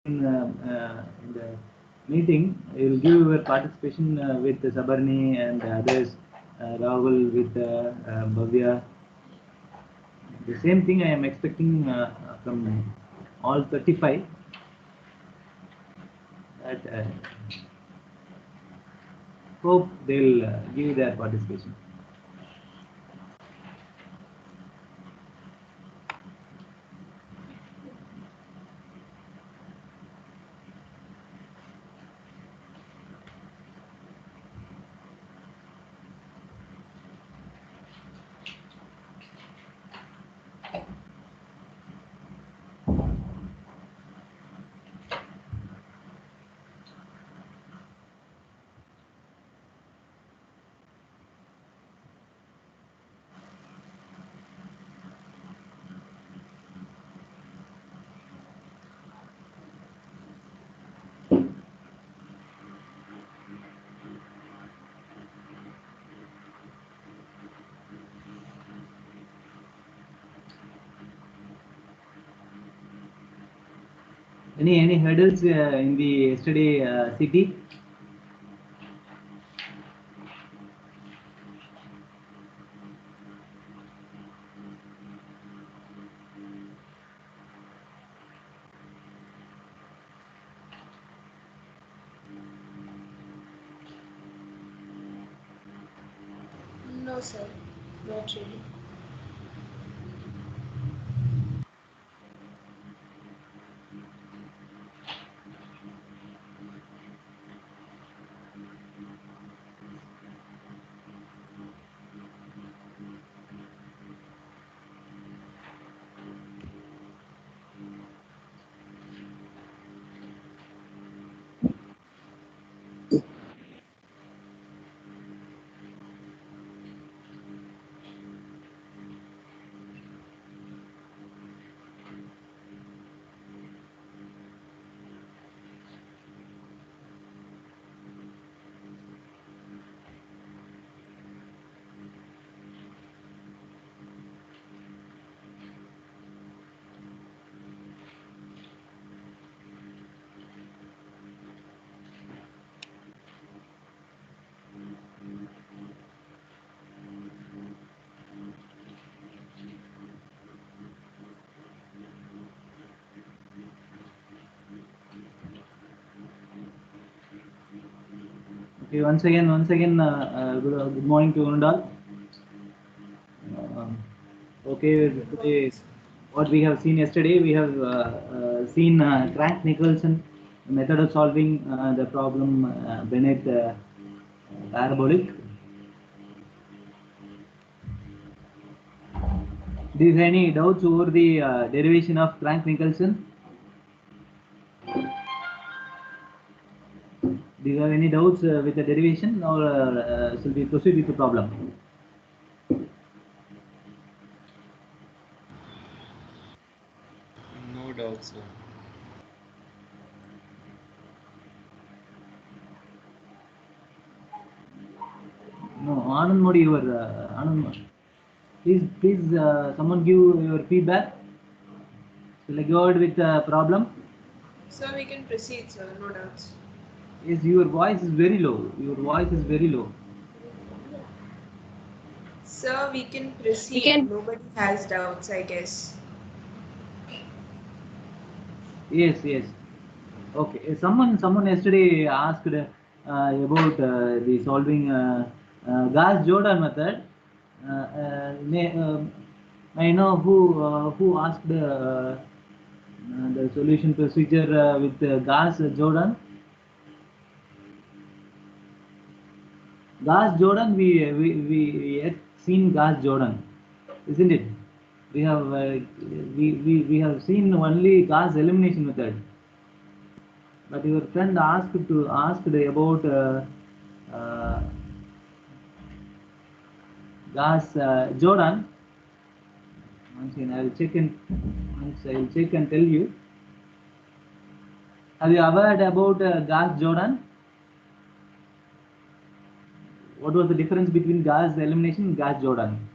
in the meeting, you will give your participation with Sabarni and others, Rahul with Bhavya. The same thing I am expecting from all 35. That hope they'll give their participation. Any hurdles in the yesterday city? No, sir, not really. Okay, once again, good morning to all. Okay, Good morning, today sir. what we have seen yesterday, we have seen Frank Nicholson method of solving the problem Bennett parabolic. Do you have any doubts over the derivation of Frank Nicholson? Do you have any doubts with the derivation, or shall we proceed with the problem? No doubt, sir. No, Anand Modi, your Anand Modi. Please, someone give your feedback. Shall I go ahead with the problem? Sir, we can proceed, sir, no doubts. Yes, your voice is very low. Your voice is very low. Sir, we can We proceed. can. Nobody has doubts, I guess. Yes. Okay. Someone yesterday asked about the solving Gauss Jordan method. May I know who asked the solution procedure with Gauss Jordan? Gauss Jordan, we had seen Gauss Jordan, isn't it? We have we have seen only Gauss elimination method. But your friend asked about uh, Gauss Jordan. Once again, I will check and once I will check and tell you. Have you ever heard about Gauss Jordan? What was the difference between Gauss elimination and Gauss Jordan?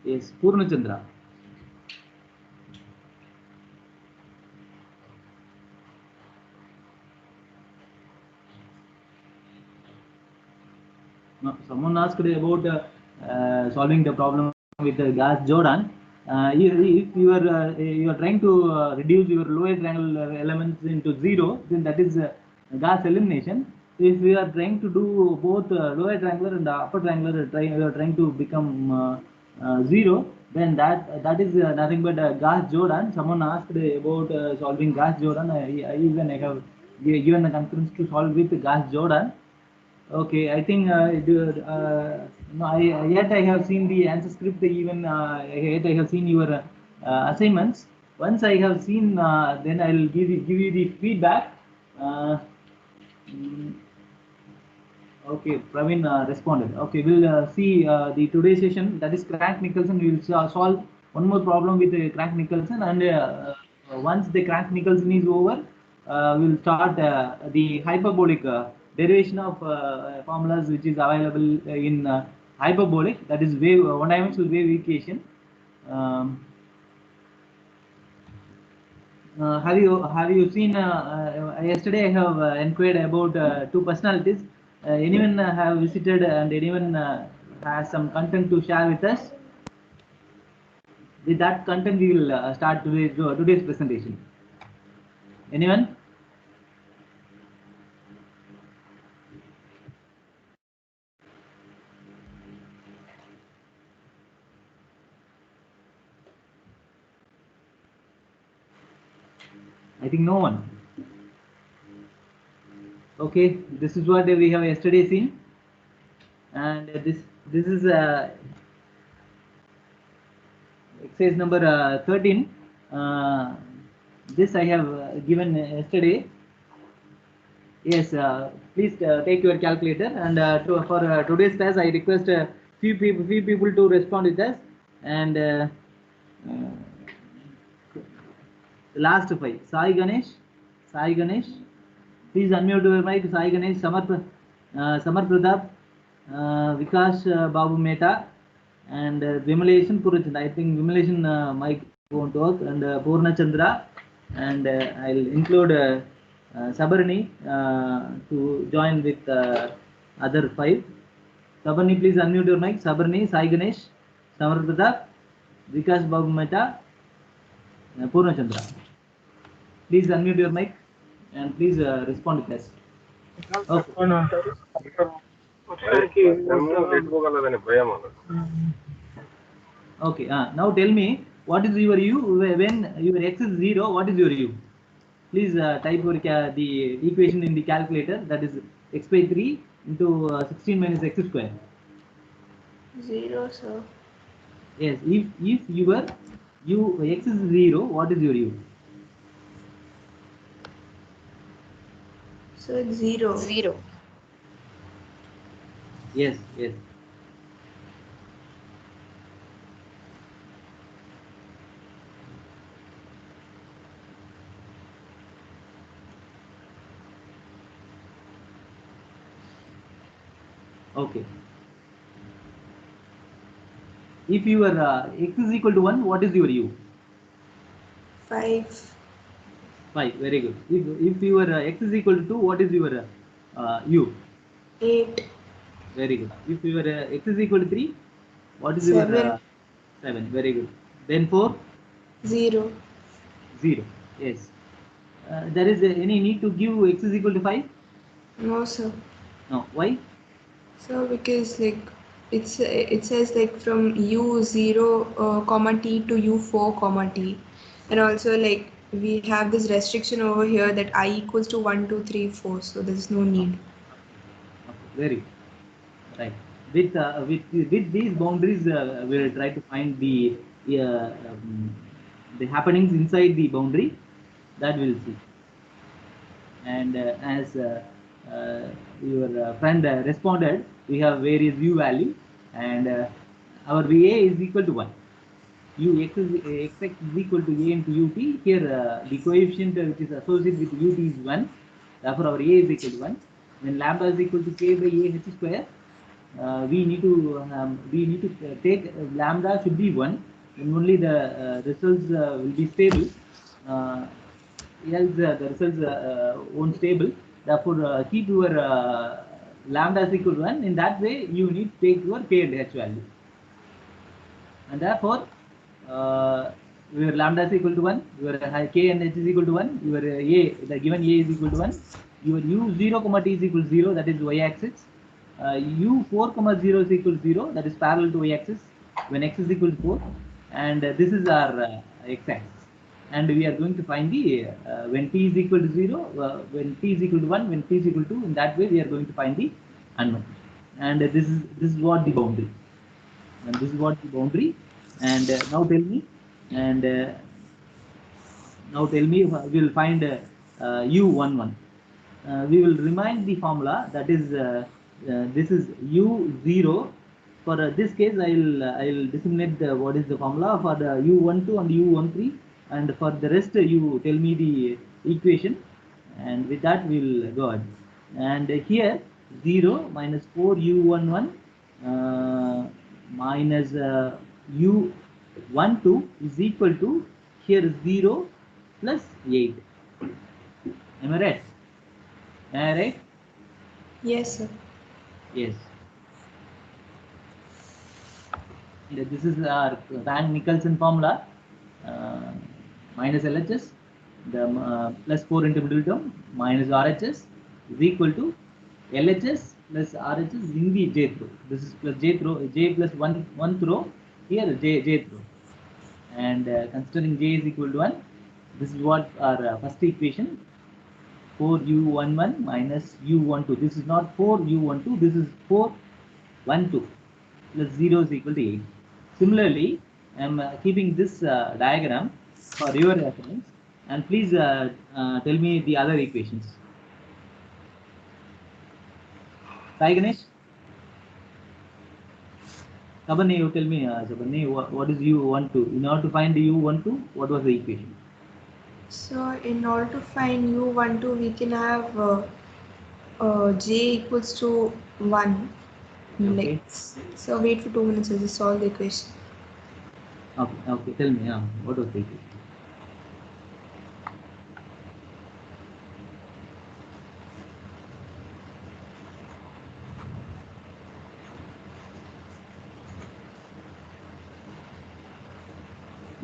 Yes, Purnachandra. No, someone asked about solving the problem with the gas Jordan. If you are trying to reduce your lower triangular elements into zero, then that is gas elimination. If we are trying to do both lower triangular and upper triangular, we are trying to become zero, then that is nothing but gas Jordan. Someone asked about solving gas Jordan. Even I have given a conference to solve with gas Jordan. Okay, I think no, yet I have seen the answer script. Even yet I have seen your assignments. Once I have seen, then I will give you the feedback. Uh, mm, okay, Praveen responded. Okay, we'll see the today's session. That is Crank Nicholson. We will solve one more problem with Crank Nicholson, and once the Crank Nicholson is over, we'll start the hyperbolic derivation of formulas which is available in hyperbolic. That is wave one-dimensional wave equation. Um, have you seen yesterday I have inquired about two personalities. Anyone have visited and anyone has some content to share with us? With that content we will start today's presentation. Anyone? I think no one. Okay, this is what we have yesterday seen, and this is exercise number 13. This I have given yesterday. Yes, please take your calculator, and for today's class I request few people to respond with us, and the last five. Sai Ganesh, please unmute your mic. Sai Ganesh, Samar Pratap, Vikas Babu Mehta, and Vimalation Purachandra. I think Vimalation mic won't work, and Purna Chandra, and I'll include Sabarni to join with other five. Sabarni, please unmute your mic. Sabarni, Sai Ganesh, Samar Pratap, Vikas Babu Mehta, Purna Chandra. Please unmute your mic and please respond to us. Okay. Now tell me, what is your u when your x is 0? What is your u? Please type your the equation in the calculator. That is x by 3 into 16 minus x square. 0, sir. Yes. If your x is 0, what is your u? So it's 0. 0. Yes. Okay. If your x is equal to 1, what is your u? 5. 5. Very good. If your x is equal to 2, what is your u? 8. Very good. If your x is equal to 3, what is your 7? Very good. Then 4? 0. 0. Yes. There is any need to give x is equal to 5? No, sir. No. Why? So because like it says like from u0 comma t to u4 comma t, and also like we have this restriction over here that I equals to 1 2 3 4, so there's no need. Okay. Very good. Right. With these boundaries, we'll try to find the happenings inside the boundary. That we'll see. And as your friend responded, we have various u value, and our VA is equal to 1. X is equal to a into ut. Here the coefficient which is associated with ut is 1. Therefore our a is equal to 1. When lambda is equal to k by a h square, we need to take lambda should be 1, and only the results will be stable. Else the results won't stable. Therefore, keep your lambda is equal to 1. In that way, you need to take your k and h value. And therefore, your lambda is equal to 1, your k and h is equal to 1, your a, the given a is equal to 1, your u0 comma t is equal to 0, that is y axis, u4 comma 0 is equal to 0, that is parallel to y axis when x is equal to 4, and this is our x axis. And we are going to find the when t is equal to 0, when t is equal to 1, when t is equal to 2. In that way, we are going to find the unknown. And this is what the boundary. And this is what the boundary. And now tell me. And now tell me. We will find u11. We will remind the formula. That is this is u0. For this case, I'll disseminate what is the formula for the u12 and u13, and for the rest you tell me the equation, and with that we'll go ahead. And here 0 minus 4 u11 minus u12 is equal to here 0 plus 8. Am I right? Am I right? Yes, sir. Yes. This is our Rank-Nicolson formula, minus LHS, the plus 4 into middle term minus RHS is equal to LHS plus RHS in the jth row. This is plus jth row, j plus one row, here jth row. And considering j is equal to 1, this is what our first equation, 4u11 minus u12. This is not 4u12, this is 412 plus 0 is equal to 8. Similarly, I am keeping this diagram for your reference, and please tell me the other equations. Sai Ganesh? Sabani, you tell me, Sabani, what is u12? In order to find the u12, what was the equation? So in order to find u12, we can have j equals to 1. Okay. Like, so wait for 2 minutes, I'll just solve the equation. Okay, tell me, what was the equation?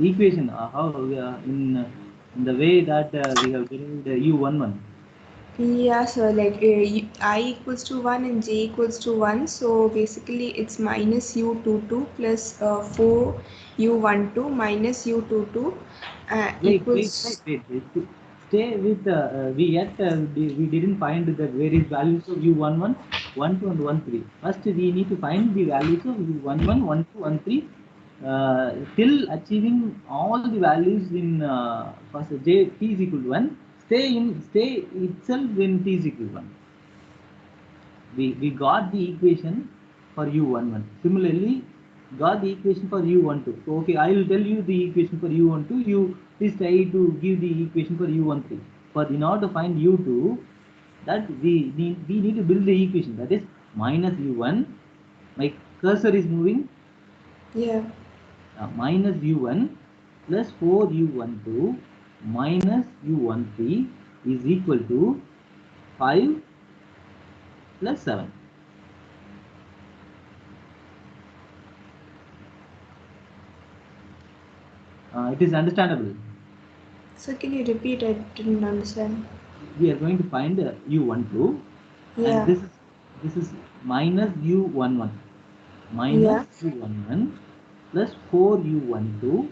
Equation, how in the way that we have derived u11. Yeah, so like I equals to 1 and j equals to 1. So basically it's minus u22 plus 4 u12 minus u22 Wait. equals. Stay with we didn't find the various values of u11, 12, and 13. First, we need to find the values of u11, 12, 13 till achieving all the values in first j t is equal to 1. Stay itself when t is equal to 1. We got the equation for u11. Similarly, got the equation for u12. So, okay, I will tell you the equation for u12. You please try to give the equation for u13. For in order to find u2, that we need to build the equation. That is minus u1. My cursor is moving. Yeah. Minus u1 plus 4u12 minus u13 is equal to 5 plus 7. It is understandable. So can you repeat? I didn't understand. We are going to find u12, Yeah. and this is minus u11 minus u11 plus 4u12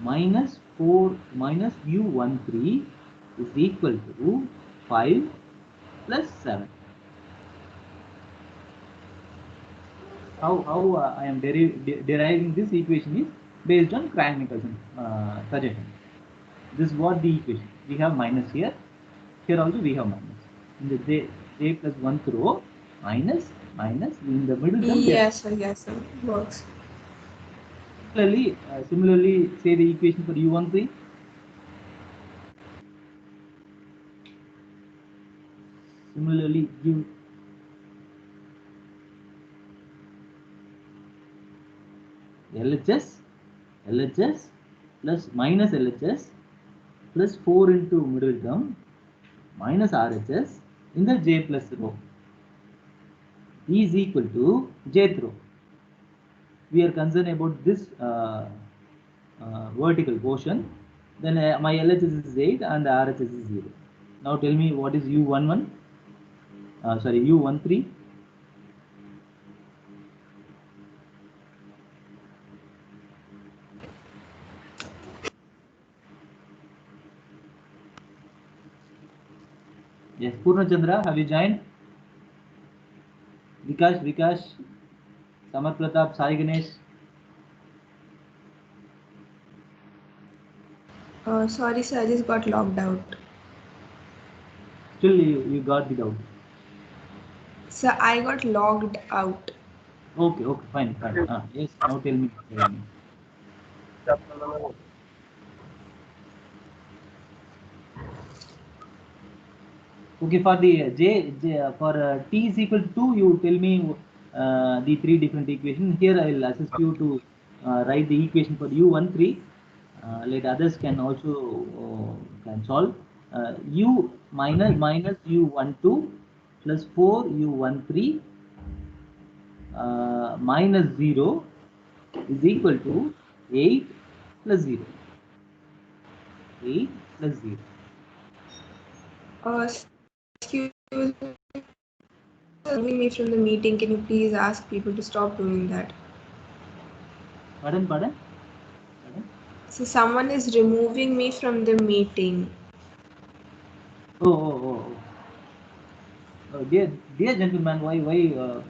minus 4 minus u13 is equal to 5 plus 7. How I am deriving this equation is based on Crank-Nicolson suggestion. This is what the equation. We have minus here. Here also we have minus. In the j plus 1th row, minus in the middle term. Yes, sir. Works. Similarly, say the equation for u13. Similarly, give LHS plus minus LHS plus 4 into middle term minus RHS in the j plus row is equal to jth row. We are concerned about this vertical portion. Then my LHS is 8 and the RHS is 0. Now tell me what is U11? Sorry, U13. Yes, Purna Chandra, have you joined? Vikash, Samar Pratap, Sai Ganesh. Sorry, sir, I just got logged out. Still, you got it out. Sir, I got logged out. Okay, fine. Yes, now tell me. Okay, for the for t is equal to 2, you tell me the 3 different equations. Here I will assist you to write the equation for U13. Let others can also can solve. U minus U12 plus 4 U13 minus 0 is equal to 8 plus 0. 8 plus 0. Excuse me from the meeting. Can you please ask people to stop doing that? Pardon? So someone is removing me from the meeting. Oh, dear gentleman, why you are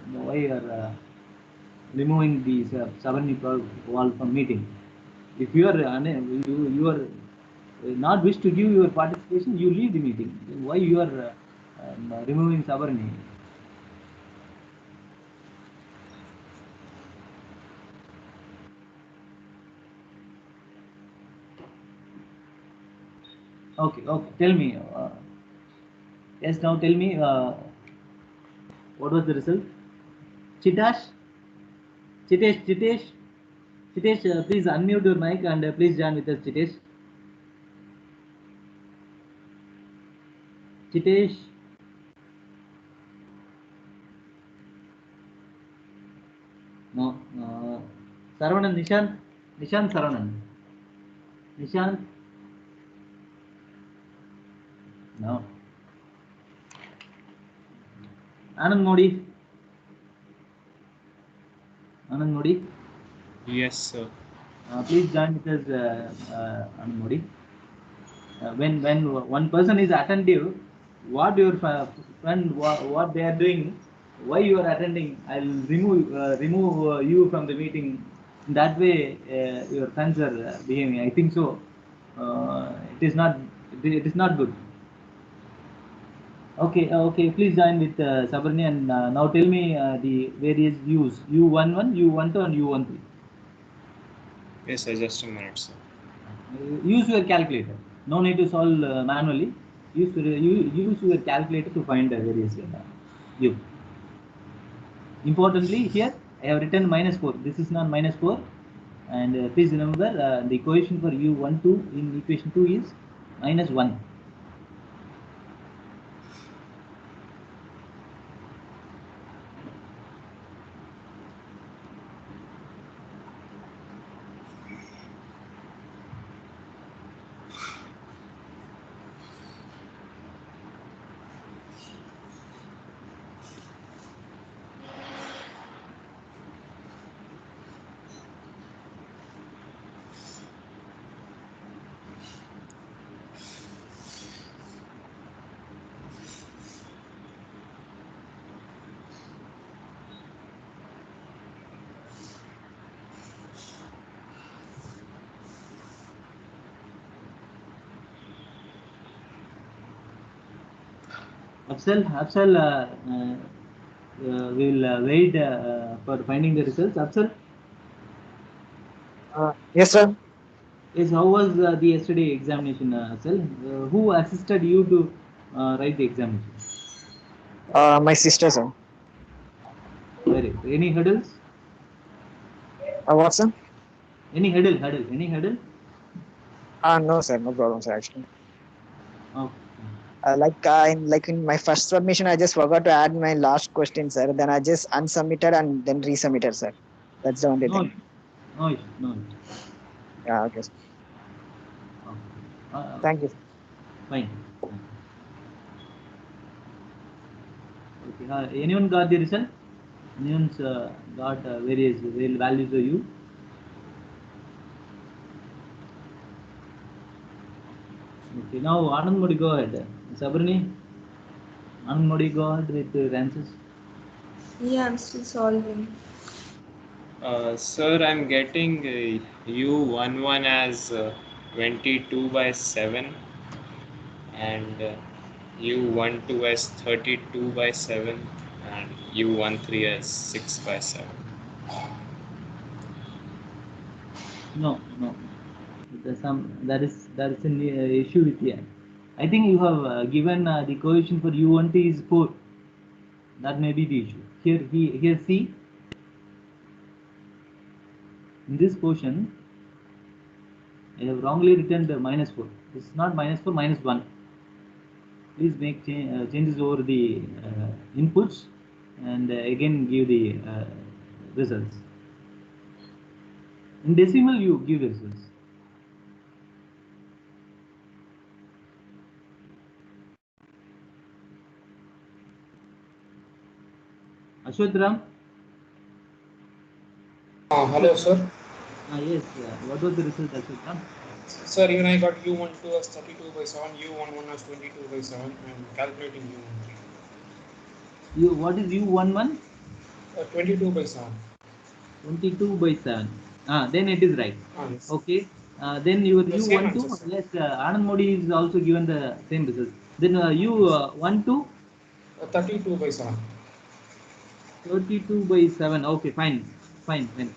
removing these Savarni wall from meeting? If you are you are not wish to give your participation, you leave the meeting. Why you are removing Savarni? Okay. Tell me. Yes, now tell me what was the result? Chitesh, please unmute your mic and please join with us, Chitesh. No. Saravanan, Nishant Saravanan. Nishant. No. Anand Modi. Yes, sir. Please join with us, Anand Modi. When one person is attentive, what your friend what they are doing, why you are attending, I'll remove you from the meeting. In that way, your friends are behaving. I think so. It is not good. Okay. Please join with Sabarni and now tell me the various U's. U11, U12, and U13. Yes, sir. Just a minute, sir. Use your calculator. No need to solve manually. Use your calculator to find various U. Importantly, here I have written -4. This is not -4. And please remember the coefficient for U12 in equation 2 is -1. Afsal, we will wait for finding the results. Afsal? Yes, sir. Yes, how was the yesterday examination, Afsal? Who assisted you to write the examination? My sister, sir. Very. Any hurdles? What, sir? Any hurdle? Any hurdle? No, sir. No problem, sir. Actually, Okay. in my first submission, I just forgot to add my last question, sir. Then I just unsubmitted and then resubmitted, sir. That's the only No, thing. no issue, no issue. Yeah. Okay. Sir. Okay. Thank you. Fine. Okay. Anyone got the result? Anyone's got various values of U? Okay. Now Anand Modi, go ahead. Sabrani, Anand Modi, go ahead with the answers. Yeah, I'm still solving. Sir, I'm getting U11 as 22 by 7 and U12 as 32 by 7 and U13 as 6 by 7. No. There's there is an issue with you. I think you have given the coefficient for U1T is 4. That may be the issue. Here see, in this portion, I have wrongly written the -4. This is not -4, -1. Please make changes over the inputs and again give the results. In decimal, you give the results. Ashwatram? Hello, sir. Yes. What was the result, Ashwatram? Sir, even I got U12 as 32 by 7, U11 as 22 by 7, and calculating U13. What is U11? 22 by 7. 22 by 7. Then it is right. Yes. Okay. Then your The same U12, answer, sir. yes, Anand Modi is also given the same result. Then U12, 32 by 7. 32 by 7. Okay, fine. U13,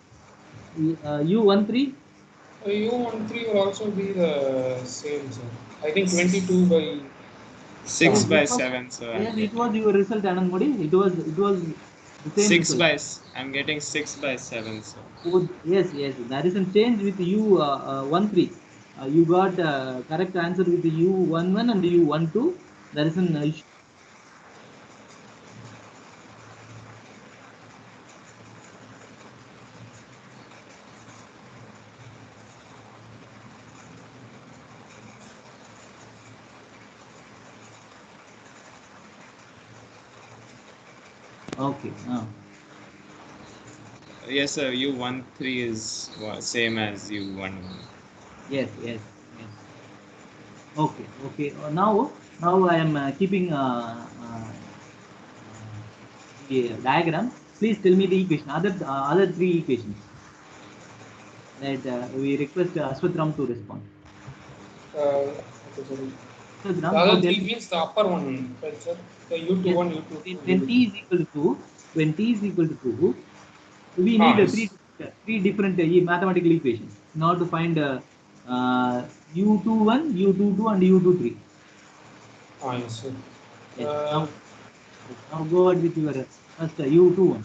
U13 will also be the same, sir. I think 22 by 6 yes, by it was, 7, sir. yes, it was your result, Anand Modi. It was the same 6 result. by I'm getting 6 by 7, sir. Oh, yes. There is a change with U13. You got correct answer with the U11 and U12. There is an issue. Okay. Yes, sir. U13 is same as U11. Yes. Okay. Now I am keeping the diagram. Please tell me the equation. Other three equations. That we request Aswatram to respond. Okay, sorry. Aswatram, The now other tell three me. means the upper one, right, sir? The U21, Yes. U22, When t U23. is equal to 2, we need Yes. three different mathematical equations in order to find U21, U22, and U23. Yes, sir. Yes. Now go ahead with your first U21.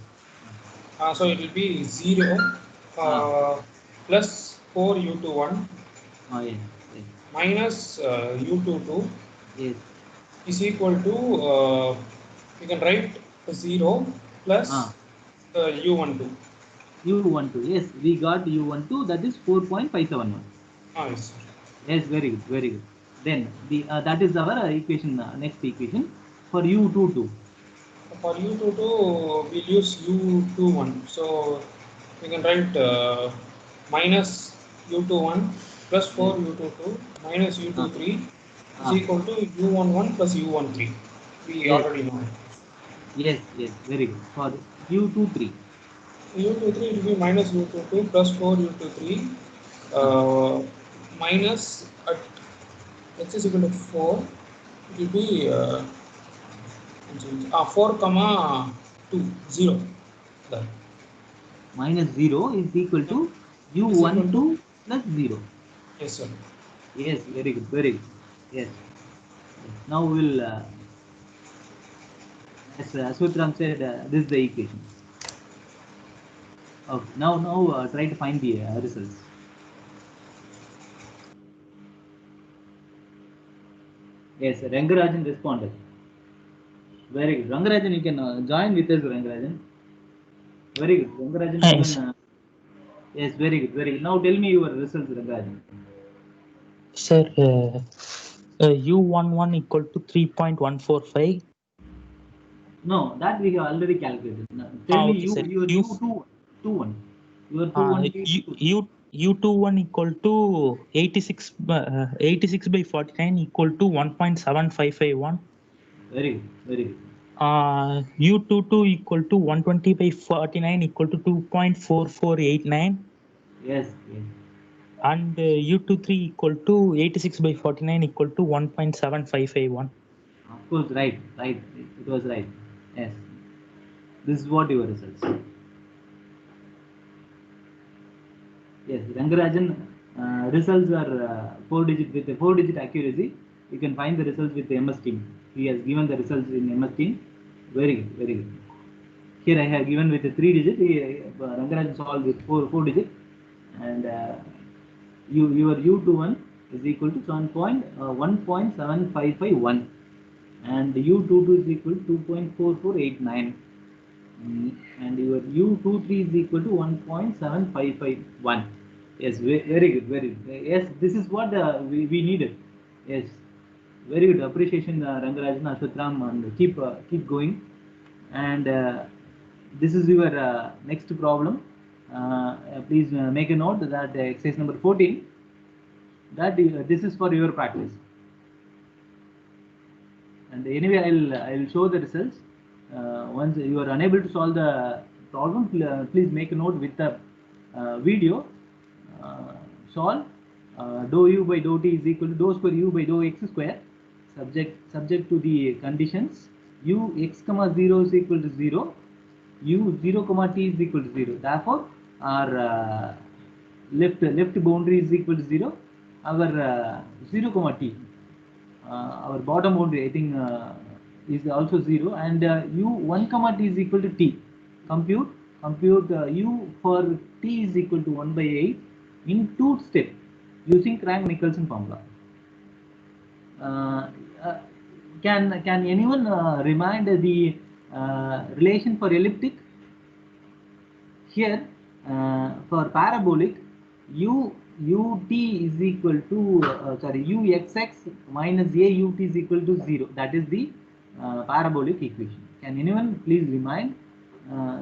So it will be 0 plus 4 U21 Yes. minus U22 Yes. is equal to, you can write 0 plus U12. U12. Yes, we got U12. That is 4.571. Yes, sir. Yes, very good. Then that is our equation. Next equation for U22. For U22, we'll use U21. So we can write minus U21 plus 4 U22 minus U23 is equal to U11 plus U13. We Yes. already know. Yes. Very good. For U23. U23 it will be minus U22 plus 4 U23 minus at x is equal to 4, it will be 4 comma 2, 0. There. Minus 0 is equal to Is equal to U12 plus 0. yes, sir. Yes, very good. Yes. Now we'll, as Aswatram said, this is the equation. Okay. Now try to find the results. Yes, Rangarajan responded. Very good. Rangarajan, you can join with us, Rangarajan. Very good. Rangarajan, Yes. even, yes, very good, very good. Now tell me your results, Rangarajan. Sir, U11 equal to 3.145. No, that we have already calculated. Now, tell me Okay, sir. your U21. Your 21 U21 equal to 86 by 49 equal to 1.7551. Very good, very good. U22 equal to 120 by 49 equal to 2.4489. Yes, yes. And U23 equal to 86 by 49 equal to 1.7551. Of course, right, right. It was right. Yes. This is what your results. Yes, Rangarajan results are 4-digit with a 4-digit accuracy. You can find the results with the MS Team. He has given the results in MS Team. Very good, very good. Here I have given with a 3-digit. Rangarajan solved with 4-digit, and your U21 is equal to 1.7551, and U22 is equal to 2.4489. And your U23 is equal to 1.7551. Yes, very good, very good. Yes, this is what we needed. Yes, very good. Appreciation, Rangarajan, Ashwatram, and keep going. And this is your next problem. Please make a note that exercise number 14. That this is for your practice. And anyway, I'll show the results. Once you are unable to solve the problem, please make a note with the video. Solve dou u by dou t is equal to dou square u by dou x square, subject to the conditions u x comma 0 is equal to 0, u 0 comma t is equal to 0. Therefore, our left boundary is equal to 0. Our 0 comma t, our bottom boundary, I think, is also 0, and u1 comma t is equal to t. Compute u for t is equal to 1 by 8 in 2 steps using Crank-Nicholson formula. Can anyone remind the relation for elliptic? Here, for parabolic, ut is equal to uxx minus aut is equal to 0. That is the parabolic equation. Can anyone please remind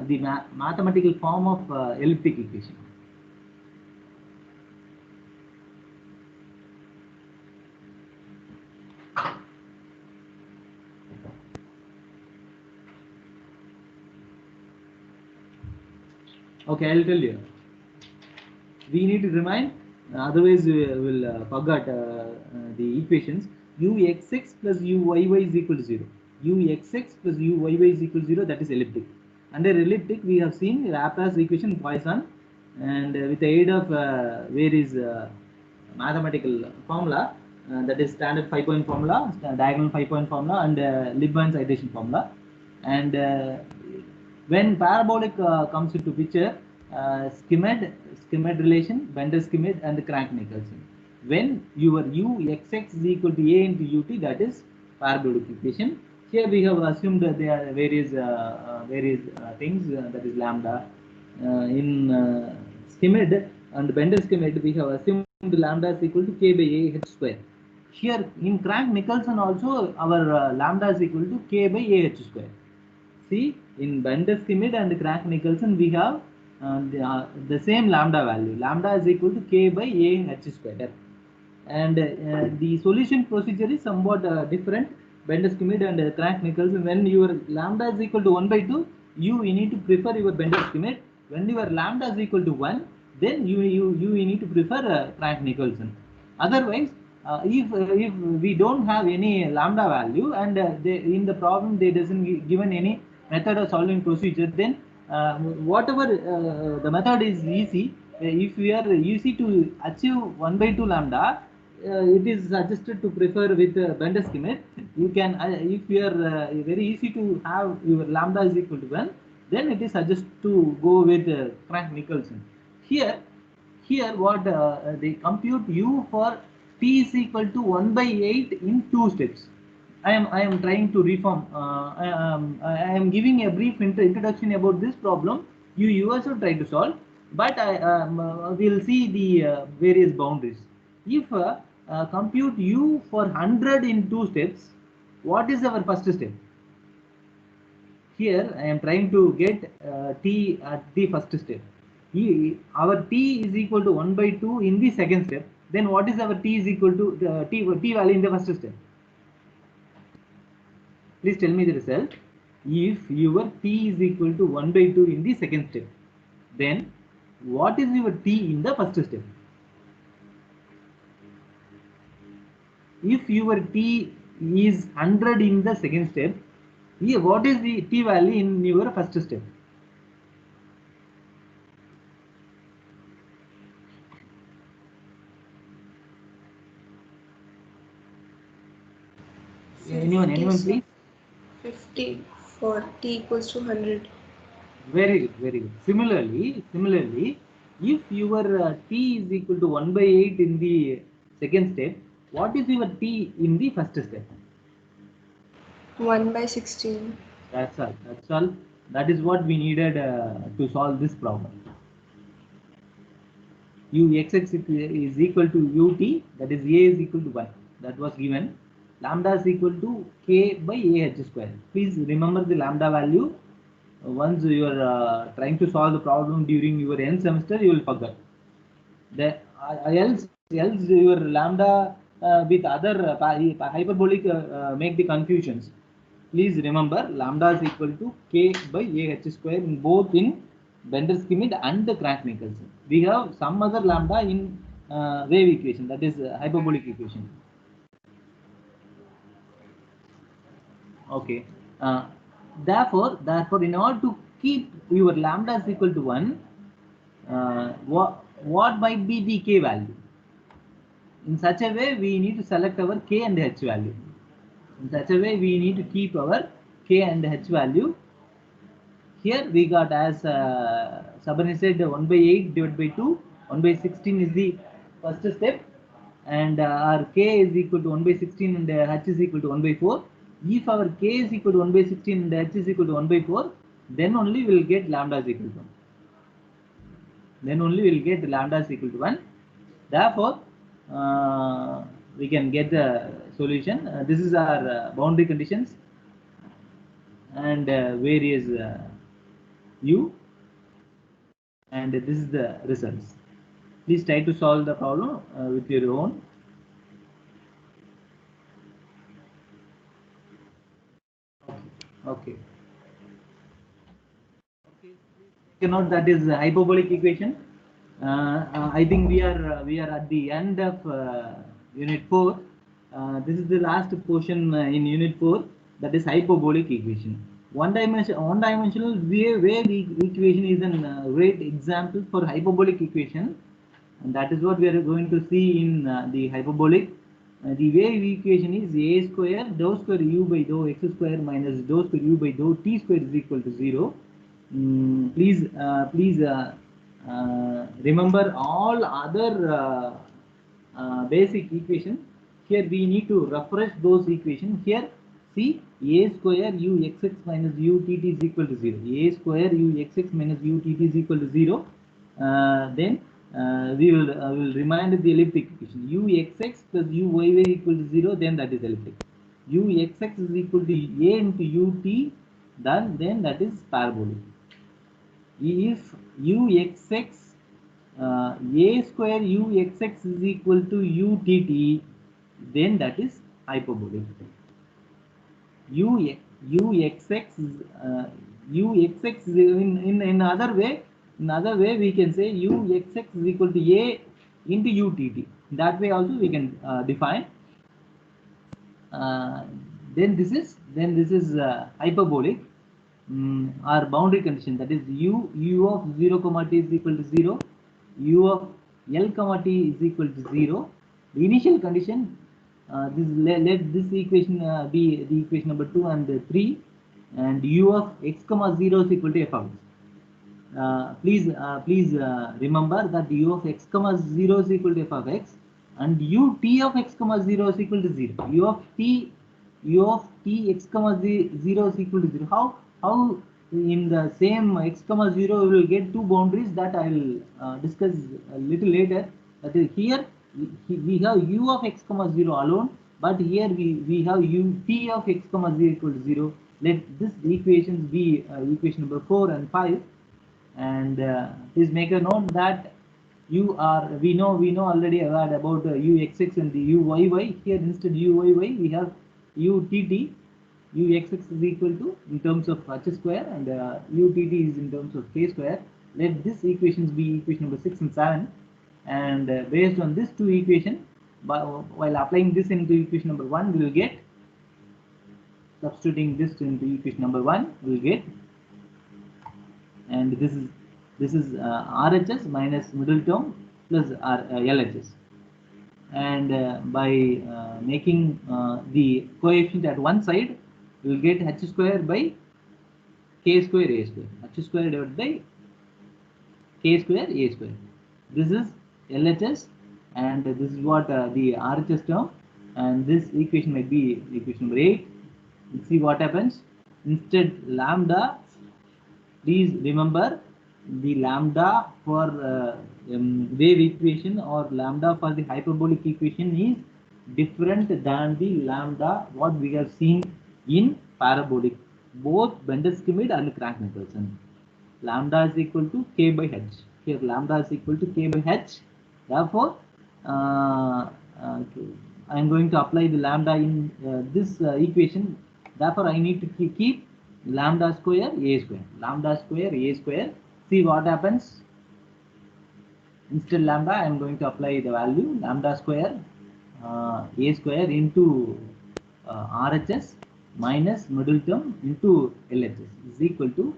the mathematical form of elliptic equation? Okay, I'll tell you. We need to remind, otherwise we will forget the equations. Uxx plus uyy is equal to 0. Uxx plus uyy is equal to 0, that is elliptic. Under elliptic, we have seen Laplace equation Poisson, and with the aid of various mathematical formula, that is standard 5-point formula, diagonal 5-point formula, and Libman's iteration formula. And when parabolic comes into picture, Schmidt relation, Bender-Schmidt, and Crank-Nicholson. When your uxx is equal to a into ut, that is parabolic equation. Here we have assumed that there are various things, that is lambda. In Schmidt and Bender-Schmidt, we have assumed lambda is equal to k by a h square. Here in Crank-Nicholson also, our lambda is equal to k by a h square. See, in Bender-Schmidt and Crank-Nicholson, we have the same lambda value. Lambda is equal to k by a h square. And the solution procedure is somewhat different. Bender-Schmidt and Crank-Nicholson, when your lambda is equal to 1 by 2, you need to prefer your Bender-Schmidt. When your lambda is equal to 1, then you need to prefer Crank-Nicholson. Otherwise, if we don't have any lambda value, and in the problem they doesn't given any method of solving procedure, then whatever the method is easy. If we are easy to achieve 1 by 2 lambda, it is suggested to prefer with Bender-Schmidt. You can, if you are very easy to have your lambda is equal to 1, then it is suggested to go with Crank-Nicholson. Here what they compute u for t is equal to 1 by 8 in 2 steps. I am trying to reform. I am giving a brief introduction about this problem. You also try to solve, but I will see the various boundaries. If compute u for 100 in 2 steps, what is our first step? Here I am trying to get t at the first step. Our t is equal to 1 by 2 in the second step. Then what is our t is equal to t value in the first step? Please tell me the result. If your t is equal to 1 by 2 in the second step, then what is your t in the first step? If your t is 100 in the second step, here what is the t value in your first step? Anyone please? 50 for t equals to 100. Very good, very good. Similarly, if your t is equal to 1 by 8 in the second step, what is your t in the first step? 1 by 16. That's all. That's all. That is what we needed to solve this problem. Ux is equal to ut, that is a is equal to 1. That was given. Lambda is equal to k by ah square. Please remember the lambda value. Once you are trying to solve the problem during your end semester, you will forget. Else your lambda with other hyperbolic make the confusions. Please remember lambda is equal to k by ah square in both in Bender-Schmidt and the Crank-Nicolson. We have some other lambda in wave equation, that is hyperbolic equation. Okay. Therefore, in order to keep your lambda is equal to 1, what might be the k value? In such a way, we need to select our k and h value. In such a way, we need to keep our k and h value. Here we got as Sabani said 1 by 8 divided by 2, 1 by 16 is the first step, and our k is equal to 1 by 16 and h is equal to 1 by 4. If our k is equal to 1 by 16 and h is equal to 1 by 4, then only we will get lambda is equal to 1. Then only we will get lambda is equal to 1. Therefore, we can get the solution. This is our boundary conditions and various u, and this is the results. Please try to solve the problem with your own. Okay. You know that is hyperbolic equation. I think we are at the end of unit 4. This is the last portion in unit 4, that is hyperbolic equation. One-dimensional wave equation is a great example for hyperbolic equation, and that is what we are going to see in the hyperbolic. The wave equation is a square dou square u by dou x square minus dou square u by dou t square is equal to 0. Please remember all other basic equations. Here we need to refresh those equations. Here see a square u xx minus u tt is equal to 0. A square u xx minus u tt is equal to 0. Then we will remind the elliptic equation u xx plus u yy equal to 0. Then that is elliptic. U xx is equal to a into ut. Then that is parabolic. If u xx a square u xx is equal to utt, then that is hyperbolic. U xx is in other way. In other way, we can say u xx is equal to a into utt. That way also we can define. Then this is hyperbolic. Our boundary condition, that is u of 0 comma t is equal to 0, u of l comma t is equal to 0. The initial condition, let this equation be the equation number 2 and 3, and u of x comma 0 is equal to f of x. Please remember that u of x comma 0 is equal to f of x, and u t of x comma 0 is equal to 0. U of t u of t x comma 0 is equal to 0. How in the same x comma 0 we will get two boundaries, that I will discuss a little later. That is, here we have u of x comma 0 alone, but here we have u t of x comma 0 equal to 0. Let this equations be equation number 4 and 5, and please make a note that we know already about uxx and the uyy. Here instead uyy we have utt. Uxx is equal to in terms of h square, and utt is in terms of k square. Let these equations be equation number 6 and 7, and based on these two equations, while applying this into equation number 1, we will get, substituting this into equation number 1, we will get, and this is RHS minus middle term plus LHS, and by making the coefficient at one side, we will get h square by k square a square, h square divided by k square a square. This is LHS, and this is what the RHS term, and this equation might be equation number 8. Let's see what happens. Instead lambda, please remember the lambda for wave equation or lambda for the hyperbolic equation is different than the lambda what we have seen in parabolic, both Bender-Schmidt and Crank-Nicolson. Lambda is equal to k by h. Here lambda is equal to k by h. Therefore, I am going to apply the lambda in this equation. Therefore, I need to keep lambda square a square. Lambda square a square. See what happens. Instead lambda, I am going to apply the value lambda square a square into RHS minus middle term into LHS is equal to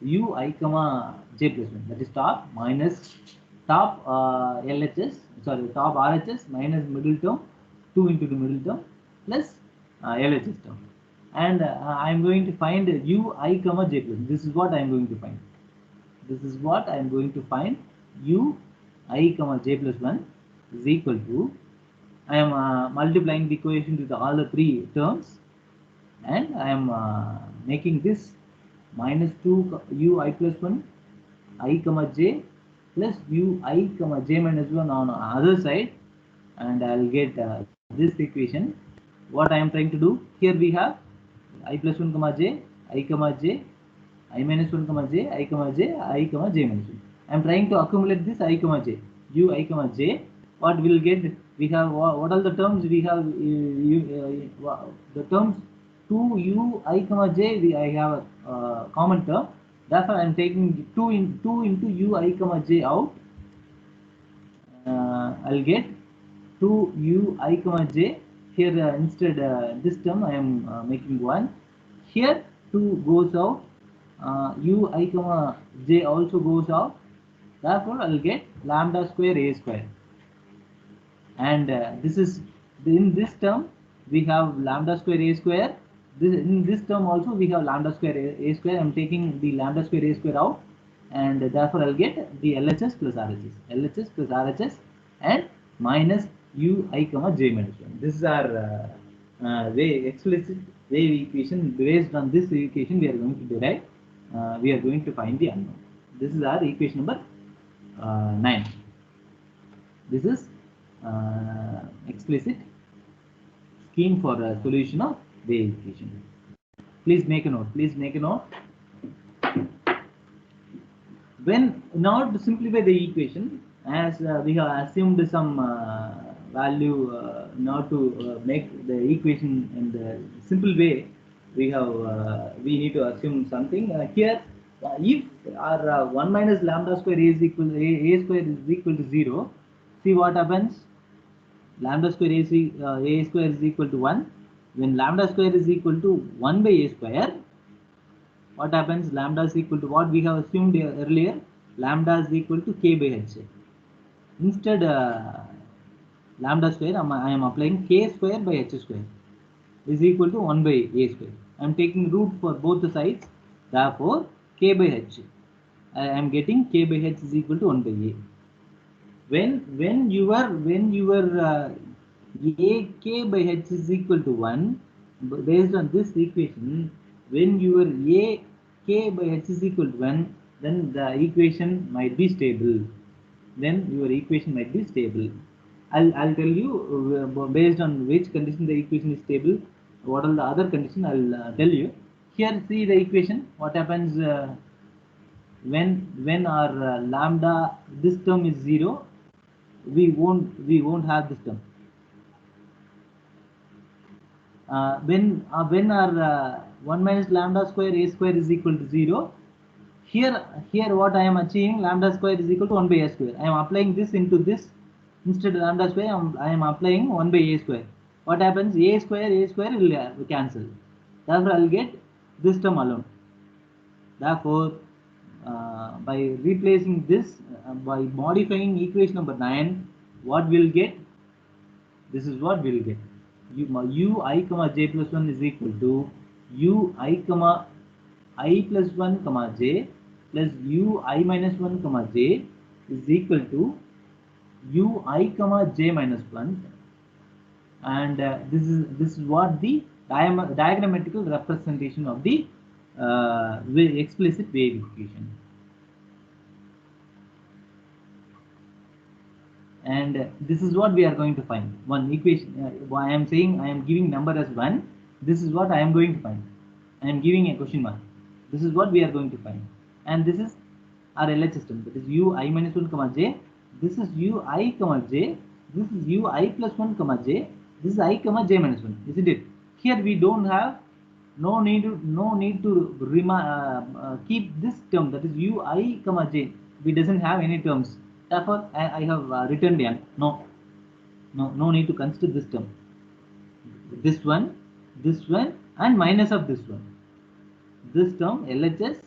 ui comma j plus 1. That is top minus top LHS, sorry, top RHS minus middle term 2 into the middle term plus LHS term. And I am going to find ui comma j plus. This is what I am going to find. This is what I am going to find. ui comma j plus 1 is equal to, I am multiplying the coefficient with all the three terms, and I am making this minus 2 ui plus 1 I comma j plus ui comma j minus 1 on the other side, and I will get this equation. What I am trying to do, here we have I plus 1 comma j, I comma j, I minus 1 comma j, I comma j, I comma j minus 1. I am trying to accumulate this I comma j, ui comma j. What we will get, we have what are the terms we have, the terms 2 I comma j, I have a common term. Therefore, I am taking 2 into I comma j out. I'll get 2 I comma j. Here instead this term I am making 1. Here 2 goes out. I comma j also goes out. Therefore, I'll get lambda square a square. And this is, in this term we have lambda square a square. In this term also we have lambda square a square. I am taking the lambda square a square out, and therefore I'll get the LHS plus RHS, LHS plus RHS, and minus ui comma j minus 1. This is our explicit wave equation. Based on this equation, we are going to derive. We are going to find the unknown. This is our equation number 9. This is explicit scheme for a solution of wave equation. Please make a note. Please make a note. When, in order to simplify the equation, as we have assumed some value in order to make the equation in the simple way, we need to assume something here. If our 1 minus lambda square is equal a square is equal to 0, see what happens. Lambda square a square is equal to 1. When lambda square is equal to 1 by a square, what happens? Lambda is equal to what we have assumed earlier. Lambda is equal to k by h. Instead lambda square, I am applying k square by h square is equal to 1 by a square. I am taking root for both the sides. Therefore, k by h, I am getting k by h is equal to 1 by a. When your a k by h is equal to 1, based on this equation, when your a k by h is equal to 1, then the equation might be stable. Then your equation might be stable. I'll tell you based on which condition the equation is stable. What are the other condition? I'll tell you. Here, see the equation. What happens when our lambda, this term is 0? We won't have this term. When our 1 minus lambda square a square is equal to 0, here what I am achieving, lambda square is equal to 1 by a square. I am applying this into this. Instead of lambda square, I am applying 1 by a square. What happens? A square will cancel. Therefore, I will get this term alone. Therefore, by replacing this, by modifying equation number 9, what we'll get? This is what we'll get. U I comma j plus 1 is equal to U I comma I plus 1 comma j plus U I minus 1 comma j is equal to U I comma j minus 1, and this is what the diagrammatical representation of the explicit wave equation. And this is what we are going to find. One equation, I am saying I am giving number as 1. This is what I am going to find. I am giving a question mark. This is what we are going to find. And this is our LH system. That is U I minus 1 comma j. This is U I comma j. This is U I plus 1 comma j. This is I comma j minus 1. Isn't it? Here we don't have no need to keep this term, that is U I comma j. We doesn't have any terms. Therefore, I have written down. No need to consider this term. This one, and minus of this one. This term LHS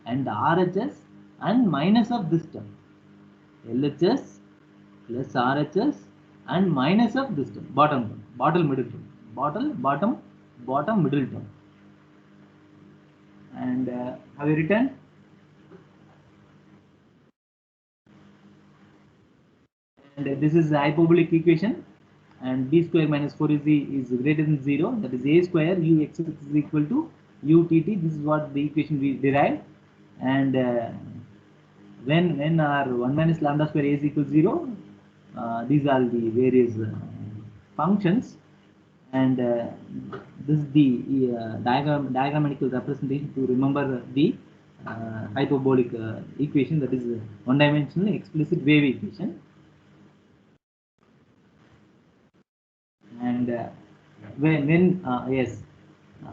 and RHS and minus of this term. LHS plus RHS and minus of this term. Bottom middle term. Bottom middle term. And have you written? And this is the hyperbolic equation, and b square minus 4 is greater than 0. That is a square ux is equal to utt. This is what the equation we derived. And when our 1 minus lambda square a is equal to 0, these are the various functions, and this is the diagrammatical representation to remember the hyperbolic equation, that is one-dimensional explicit wave equation. And when yes,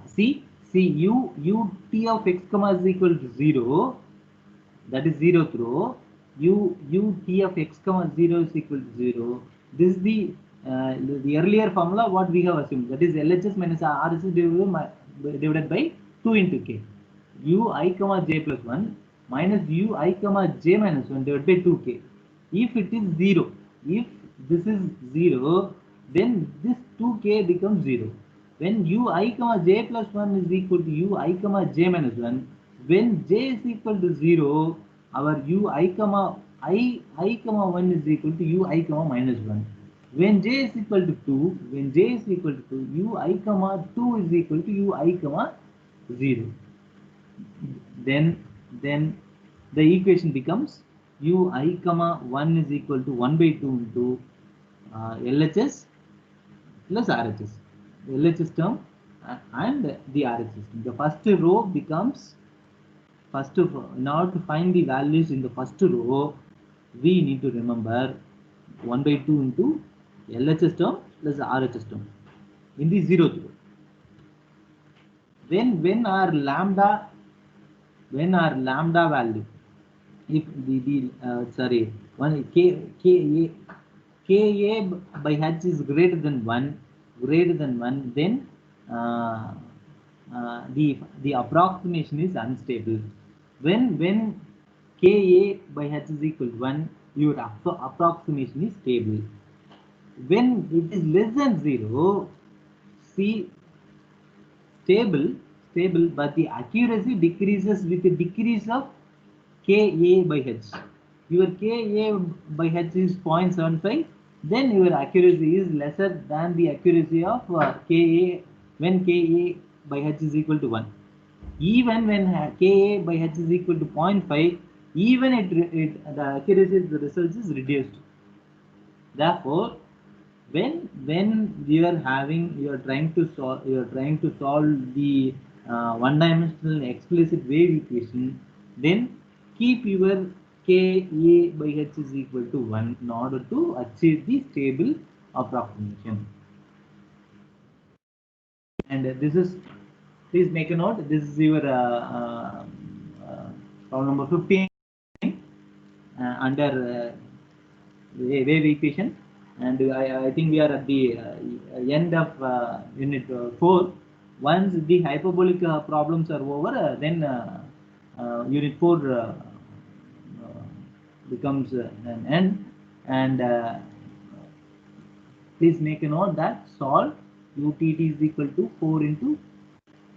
see u t of x comma is equal to 0, that is 0th row. U t of x comma 0 is equal to 0. This is the earlier formula what we have assumed, that is LHS minus RHS divided by 2 into k. U I comma j plus 1 minus U I comma j minus 1 divided by 2k. If it is 0, if this is 0, then this 2k becomes 0. When U I comma j plus 1 is equal to U I comma j minus 1, when j is equal to 0, our U I comma 1 is equal to U I comma minus 1. When j is equal to 2, U I comma 2 is equal to U I comma 0. Then the equation becomes U I comma 1 is equal to 1 by 2 into LHS plus RHS. The LHS term and the RHS term. The first row becomes, in order to find the values in the first row, we need to remember 1 by 2 into LHS term plus RHS term in the 0th row. When our lambda value, if Ka by h is greater than 1, then the approximation is unstable. When Ka by h is equal to 1, your approximation is stable. When it is less than 0, see, stable, but the accuracy decreases with the decrease of Ka by h. Your Ka by h is 0.75, then your accuracy is lesser than the accuracy of Ka when Ka by H is equal to 1. Even when Ka by H is equal to 0.5, even the accuracy of the results is reduced. Therefore, when you are trying to solve the one-dimensional explicit wave equation, then keep your Ka by H is equal to 1 in order to achieve the stable approximation. And this is, please make a note, this is your problem number 15 under wave equation, and I think we are at the end of unit 4. Once the hyperbolic problems are over, then unit 4 becomes an end. And please make a note that solve utt is equal to 4 into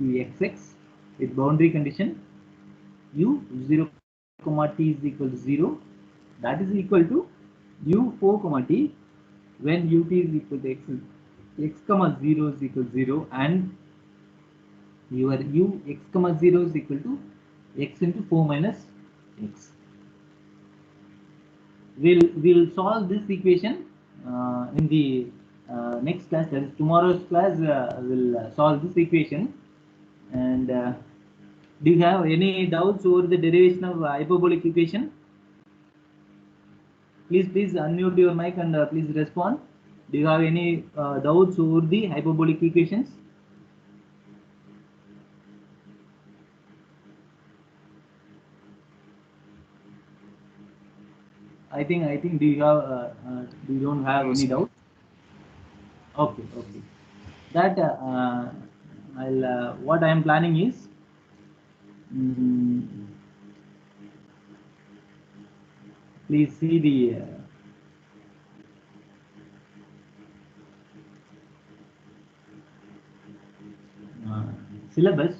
uxx with boundary condition u0 comma t is equal to 0, that is equal to u4 comma t when ut is equal to x comma 0 is equal to 0, and your u x comma 0 is equal to x into 4 minus x. We'll solve this equation in the next class, that is tomorrow's class. We'll solve this equation. And do you have any doubts over the derivation of hyperbolic equation? Please unmute your mic and please respond. Do you have any doubts over the hyperbolic equations? I think do you don't have any doubt? Okay. That I'll what I am planning is, please see the syllabus.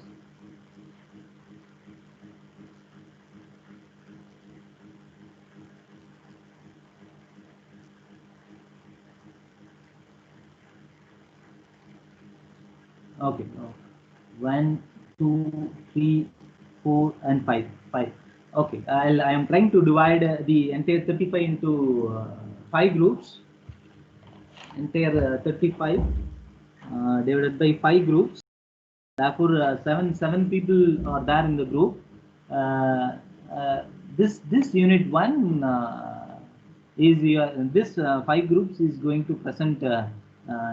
Okay. 1, 2, 3, 4, and 5. Okay. I am trying to divide the entire 35 into 5 groups. Entire 35 divided by 5 groups. Therefore, seven people are there in the group. This unit 1 is this 5 groups is going to present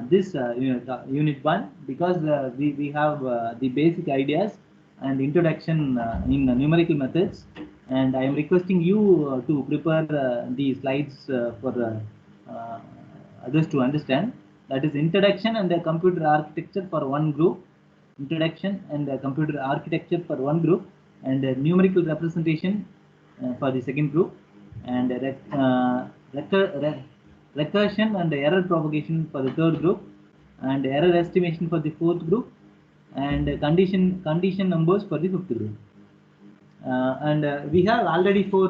this unit 1, because we have the basic ideas and introduction in numerical methods, and I am requesting you to prepare the slides for others to understand. That is introduction and computer architecture for one group, introduction and computer architecture for one group, and numerical representation for the second group, and recursion and error propagation for the third group, and error estimation for the fourth group, and condition numbers for the fifth group. And we have already 4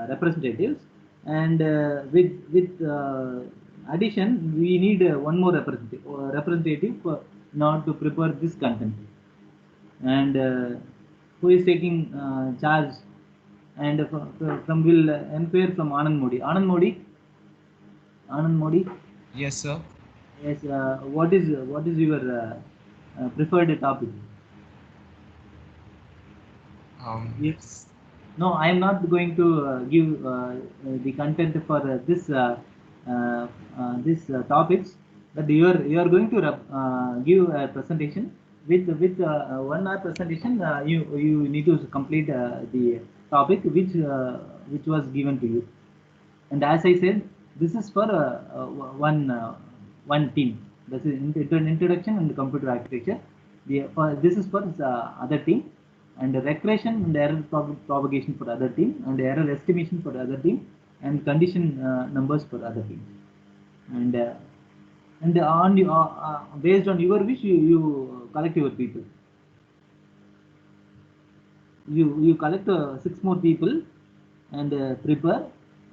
representatives, and with addition we need one more representative now to prepare this content. And who is taking charge? And from will inquire from Anand Modi. Yes, sir. Yes. What is your preferred topic? Yes. No, I am not going to give the content for this topics, but you are going to give a presentation with 1 hour presentation. You need to complete the topic which was given to you. And as I said, this is for one team. This is introduction and computer architecture. This is for other team, and regression and error propagation for other team, and error estimation for other team, and condition numbers for other team. And on based on your wish, you collect your people. You collect 6 more people and prepare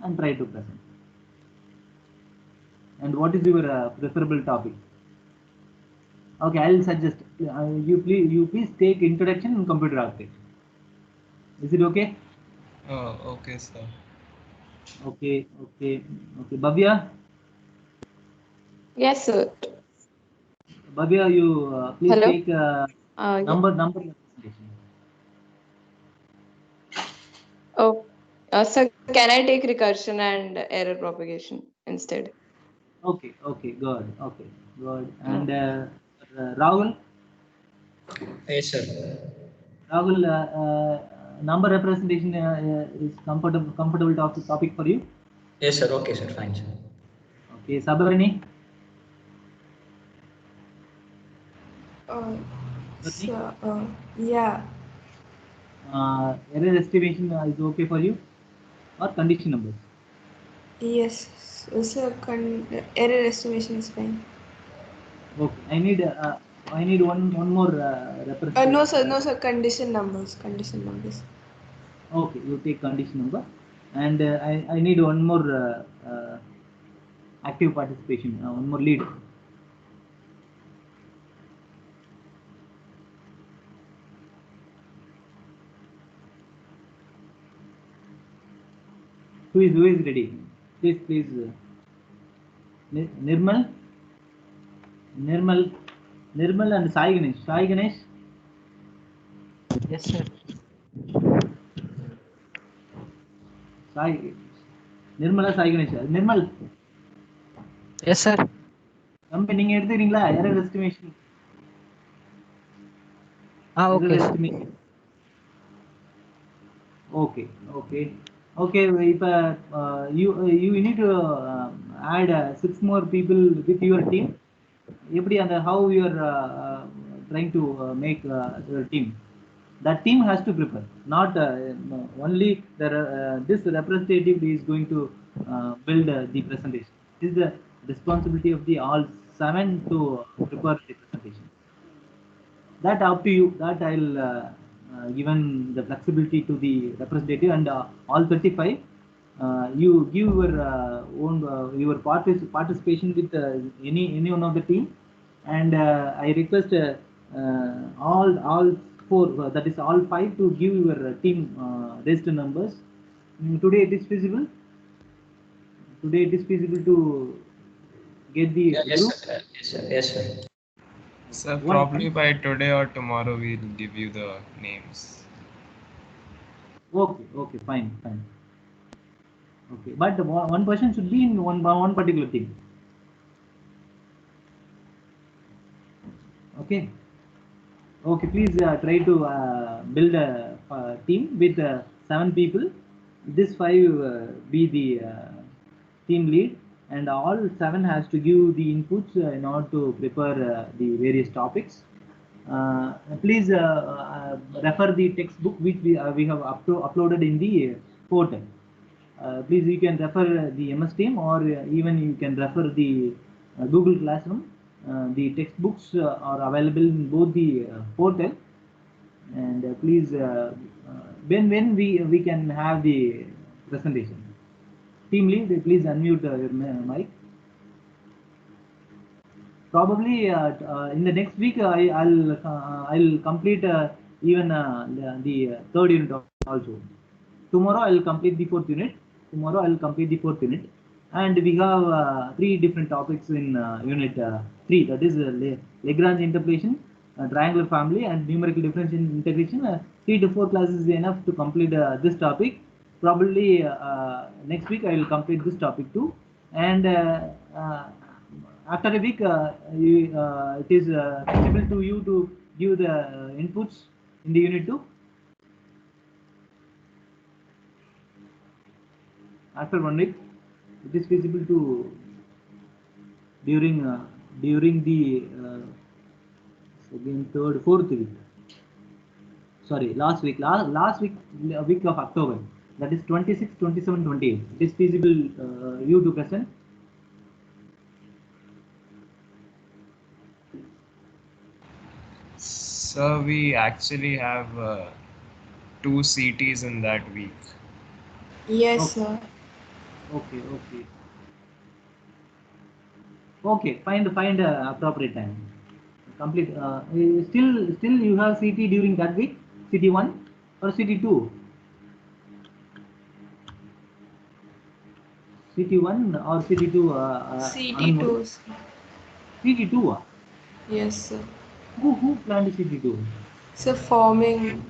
and try to present. And what is your preferable topic? Okay, I'll suggest you please take introduction in computer architecture. Is it okay? Oh, okay, sir. Okay. Bhavya, Yes, sir. you please Hello. take Yeah. number representation. Oh, sir, can I take recursion and error propagation instead? Okay, good. Okay, good. Oh. And Rahul, Yes, sir. number representation is comfortable topic for you. Yes, sir. Okay, sir. Fine, sir. Okay, Sabarani. So, yeah. Error estimation is okay for you, or condition numbers? Yes. So, error estimation is fine. Okay, I need one more representation. No, sir. Condition numbers. Okay, you take condition number, and I need one more active participation, one more lead. Who is ready? Please. Nirmal and Sai Ganesh. Yes, sir. Nirmala Sai Ganesh. Nirmal, Yes, sir. தம்பி நீங்க எடுத்துக்கிறீங்களா error estimation? Okay. Okay. If you need to add 6 more people with your team. How you are trying to make your team? That team has to prepare, not only this representative is going to build the presentation. It is the responsibility of the all 7 to prepare the presentation. That up to you. That I'll given the flexibility to the representative, and all 35. You give your own your participation with any one of the team, and I request all 4, that is all 5, to give your team raised numbers. Today it is feasible. Today it is feasible to get the Yes, group. sir. Yes, sir. Sir, probably by today or tomorrow we'll give you the names. Okay, fine. Okay, but one person should be in one particular team. Okay, please try to build a team with 7 people. This 5 be the team lead, and all 7 has to give the inputs in order to prepare the various topics. Please refer the textbook which we have uploaded in the portal. Please, you can refer the MS Team, or even you can refer the Google Classroom. The textbooks are available in both the portal, and please when we can have the presentation. Team lead, please unmute your mic. Probably in the next week I'll complete even the 3rd unit also. Tomorrow I'll complete the 4th unit. And we have 3 different topics in unit 3. That is Lagrange interpolation, triangular family, and numerical differential integration. 3 to 4 classes is enough to complete this topic. Probably next week I will complete this topic too. And after a week, it is possible to you to give the inputs in the unit 2. After 1 week, it is feasible to during the second, third, 4th week. Sorry, last week of October. That is 26, 27, 28. It is feasible you to present. Sir, we actually have 2 CTs in that week. Yes, sir. Okay, find appropriate time. complete. Still you have CT during that week, CT1 or CT2? CT1 or CT2? CT2. CT2. Yes, sir. Who planned CT2? So forming.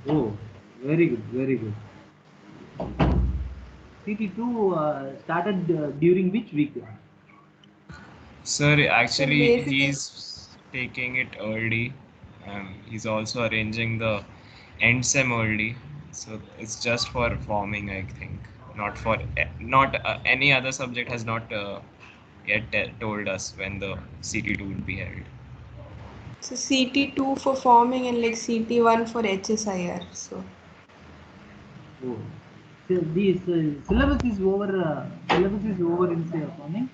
Oh, very good, very good. CT2 started during which week? Sir, actually, basically- he's taking it early. He's also arranging the end sem early. So it's just for forming, I think. Not any other subject has not yet told us when the CT2 will be held. So CT2 for forming and like CT1 for HSIR. So Oh, so the syllabus is over. Syllabus is over in forming.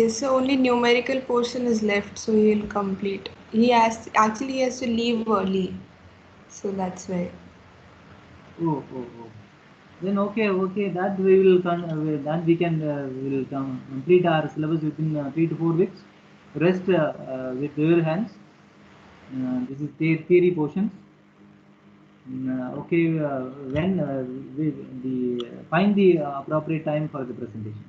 so only numerical portion is left, so he'll complete. He has to leave early, so that's why. Oh. Then okay. That we will that we can will complete our syllabus within 3 to 4 weeks. Rest with your hands. This is theory portions. Okay, when find the appropriate time for the presentation.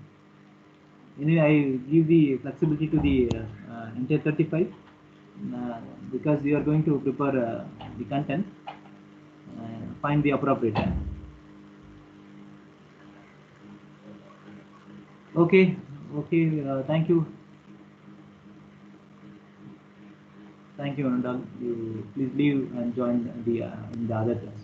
Anyway, I give the flexibility to the entire 35 because you are going to prepare the content. Find the appropriate time. Okay. Thank you. Thank you, Anandal. You please leave and join the in the other class.